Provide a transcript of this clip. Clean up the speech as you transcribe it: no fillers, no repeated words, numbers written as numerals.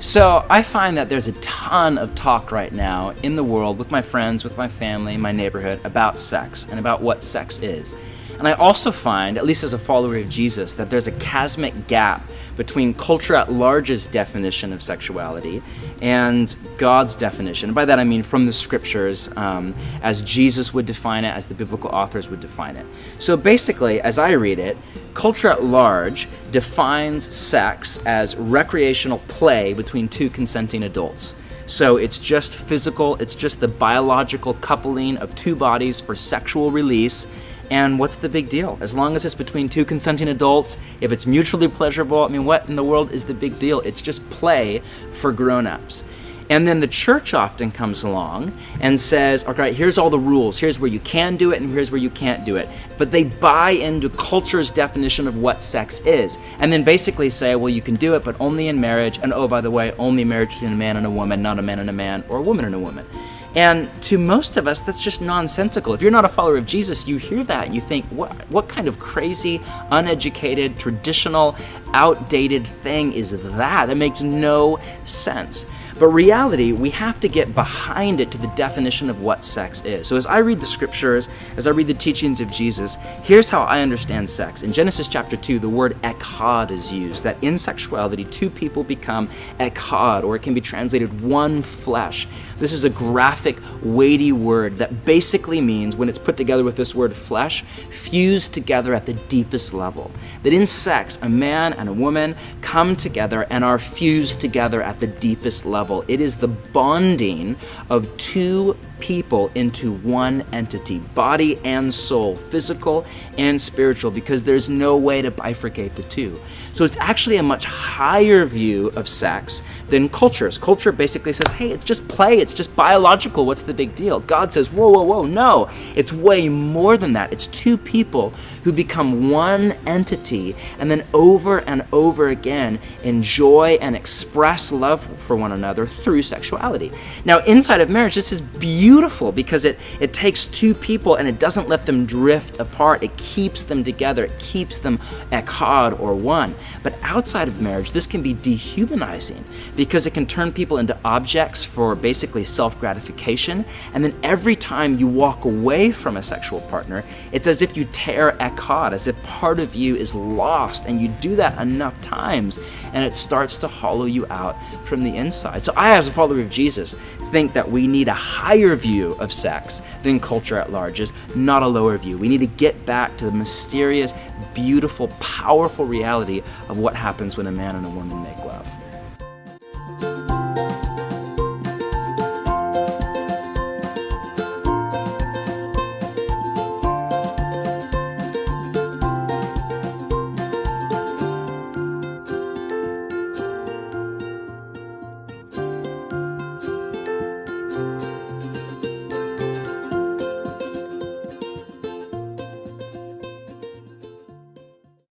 So I find that there's a ton of talk right now in the world with my friends, with my family, my neighborhood about sex and about what sex is. And I also find, at least as a follower of Jesus, that there's a chasmic gap between culture at large's definition of sexuality and God's definition. And by that I mean from the scriptures, as Jesus would define it, as the biblical authors would define it. So basically, as I read it, culture at large defines sex as recreational play between two consenting adults. So it's just physical, it's just the biological coupling of two bodies for sexual release. And what's the big deal? As long as it's between two consenting adults, if it's mutually pleasurable, I mean, what in the world is the big deal? It's just play for grown-ups. And then the church often comes along and says, okay, here's all the rules. Here's where you can do it and here's where you can't do it. But they buy into culture's definition of what sex is. And then basically say, well, you can do it, but only in marriage. And oh, by the way, only marriage between a man and a woman, not a man and a man or a woman and a woman. And to most of us, that's just nonsensical. If you're not a follower of Jesus, you hear that and you think, what kind of crazy, uneducated, traditional, outdated thing is that? That makes no sense. But reality, we have to get behind it to the definition of what sex is. So as I read the scriptures, as I read the teachings of Jesus, here's how I understand sex. In Genesis chapter 2, the word echad is used, that in sexuality, two people become echad, or it can be translated one flesh. This is a graphic, weighty word that basically means, when it's put together with this word flesh, fused together at the deepest level. That in sex, a man and a woman come together and are fused together at the deepest level. It is the bonding of two people into one entity, body and soul, physical and spiritual, because there's no way to bifurcate the two. So it's actually a much higher view of sex than culture's. Culture basically says, hey, it's just play, it's just biological, what's the big deal? God says, whoa, whoa, whoa, no, it's way more than that. It's two people who become one entity and then over and over again enjoy and express love for one another through sexuality. Now, inside of marriage, this is beautiful because it takes two people and it doesn't let them drift apart. It keeps them together. It keeps them echad, or one. But outside of marriage, this can be dehumanizing because it can turn people into objects for basically self-gratification. And then every time you walk away from a sexual partner, it's as if you tear echad, as if part of you is lost. And you do that enough times and it starts to hollow you out from the inside. So I, as a follower of Jesus, think that we need a higher view of sex than culture at large is, not a lower view. We need to get back to the mysterious, beautiful, powerful reality of what happens when a man and a woman make